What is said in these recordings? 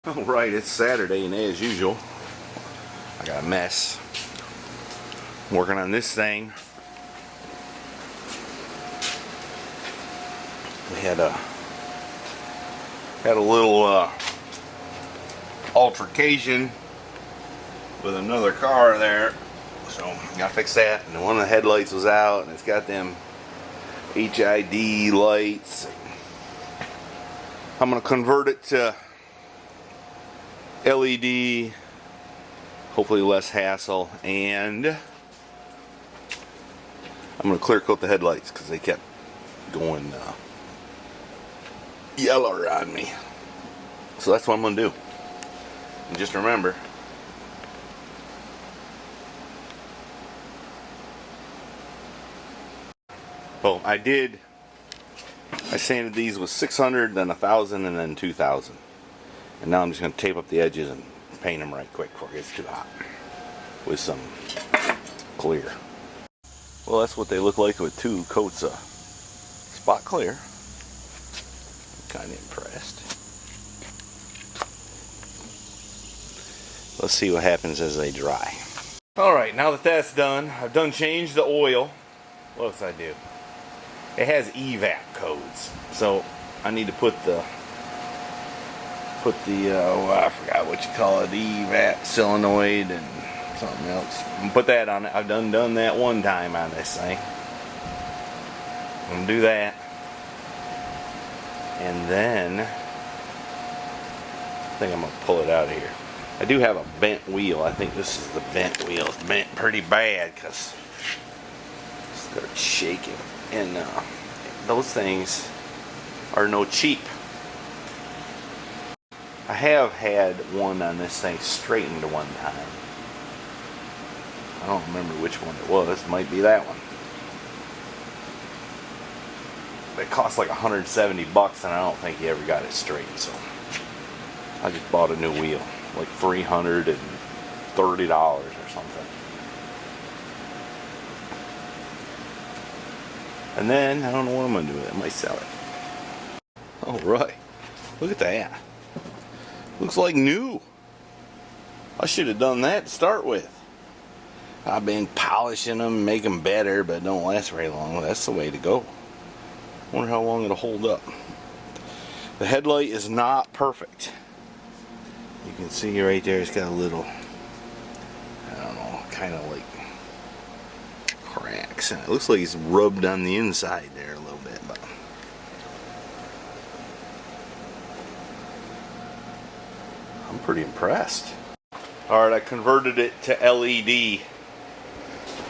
Alright, it's Saturday, and as usual, I got a mess. I'm working on this thing. We had a little altercation with another car there, so gotta fix that. And one of the headlights was out, and it's got them HID lights. I'm gonna convert it to LED, hopefully less hassle, and I'm going to clear coat the headlights because they kept going yellow on me. So that's what I'm going to do. And just remember, well, I sanded these with 600, then 1,000, and then 2,000. And now I'm just going to tape up the edges and paint them right quick before it gets too hot with some clear. Well, that's what they look like with 2 coats of spot clear. I'm kind of impressed. Let's see what happens as they dry. Alright, now that that's done, I've done changed the oil. What else I do? It has evap codes, so I need to put the I forgot what you call it, evap solenoid and something else. Put that on it. I've done that one time on this thing. I'm gonna do that, and then I think I'm gonna pull it out of here. I do have a bent wheel. I think this is the bent wheel. It's bent pretty bad because it started shaking, and those things are no cheap. I have had one on this thing straightened one time. I don't remember which one it was. It might be that one. It cost like $170 and I don't think he ever got it straightened, so I just bought a new wheel, like $330 or something. And then I don't know what I'm gonna do with it. I might sell it. Alright, look at that. Looks like new. I should have done that to start with. I've been polishing them, make them better, but don't last very long. Well, that's the way to go. Wonder how long it'll hold up. The headlight is not perfect. You can see right there, it's got a little, I don't know, kind of like cracks. And it looks like it's rubbed on the inside there a little bit, but I'm pretty impressed. Alright, I converted it to LED.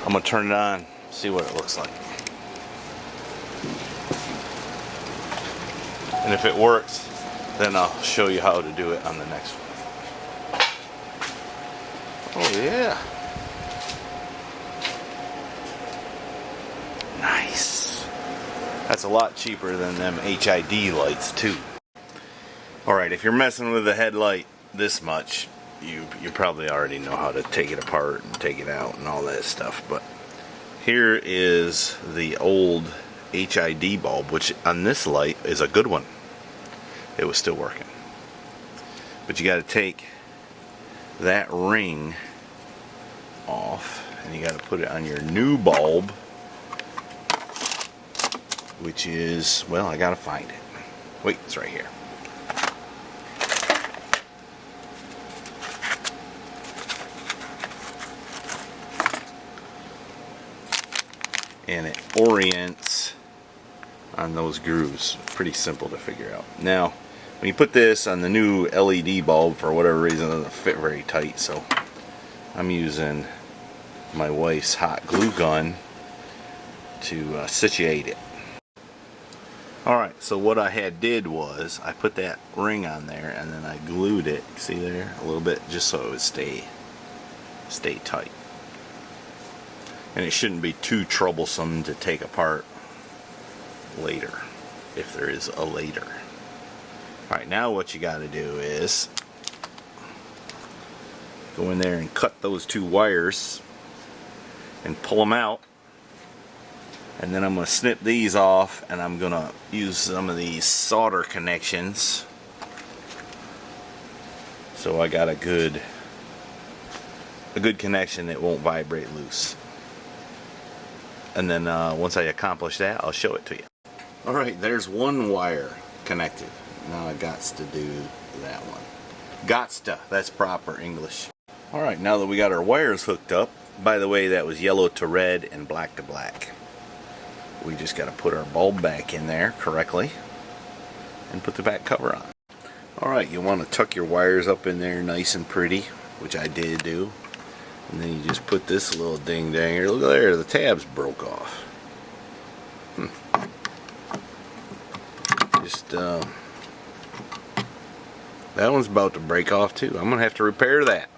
I'm going to turn it on, see what it looks like. And if it works, then I'll show you how to do it on the next one. Oh yeah. Nice. That's a lot cheaper than them HID lights too. Alright, if you're messing with the headlight this much, you probably already know how to take it apart and take it out and all that stuff, but here is the old HID bulb, which on this light is a good one. It was still working, but you got to take that ring off and you got to put it on your new bulb, which is, well, I got to find it. Wait, it's right here. And it orients on those grooves. Pretty simple to figure out. Now, when you put this on the new LED bulb, for whatever reason, it doesn't fit very tight, so I'm using my wife's hot glue gun to situate it. Alright, so what I did was I put that ring on there and then I glued it, see there, a little bit, just so it would stay tight. And it shouldn't be too troublesome to take apart later, if there is a later. Alright, now what you got to do is go in there and cut those 2 wires and pull them out. And then I'm going to snip these off, and I'm going to use some of these solder connections so I got a good connection that won't vibrate loose. And then once I accomplish that, I'll show it to you. Alright, there's one wire connected. Now I gots to do that one. Gots to, that's proper English. Alright, now that we got our wires hooked up, by the way, that was yellow to red and black to black. We just got to put our bulb back in there correctly and put the back cover on. Alright, you want to tuck your wires up in there nice and pretty, which I did do. And then you just put this little ding danger. Look there, the tabs broke off. Just that one's about to break off too. I'm gonna have to repair that.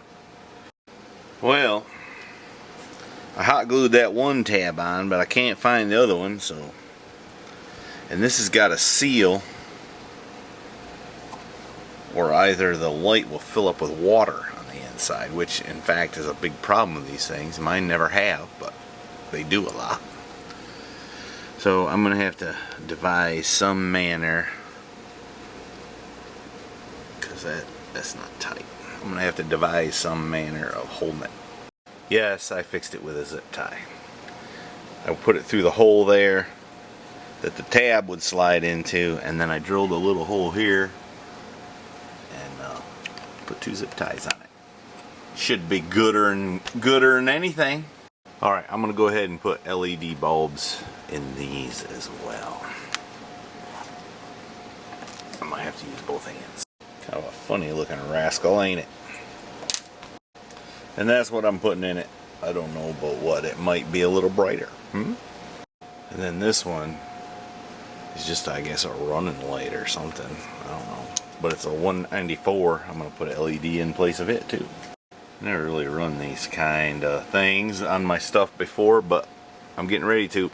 Well, I hot glued that one tab on, but I can't find the other one, so. And this has got a seal, or either the light will fill up with water on the inside, which in fact is a big problem with these things. Mine never have, but they do a lot. So I'm gonna have to devise some manner, because that's not tight. I'm gonna have to devise some manner of holding it. Yes, I fixed it with a zip tie. I put it through the hole there that the tab would slide into, and then I drilled a little hole here and put 2 zip ties on it. Should be gooder than anything. Alright, I'm gonna go ahead and put LED bulbs in these as well. I might have to use both hands. Kind of a funny looking rascal, ain't it? And that's what I'm putting in it. I don't know about what. It might be a little brighter. And then this one is just, I guess, a running light or something. I don't know. But it's a 194. I'm going to put an LED in place of it too. Never really run these kind of things on my stuff before, but I'm getting ready to.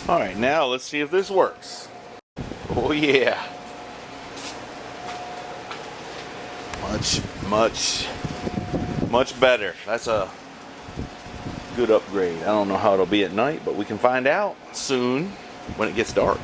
Alright, now let's see if this works. Oh yeah. Much better. That's a good upgrade. I don't know how it'll be at night, but we can find out soon when it gets dark.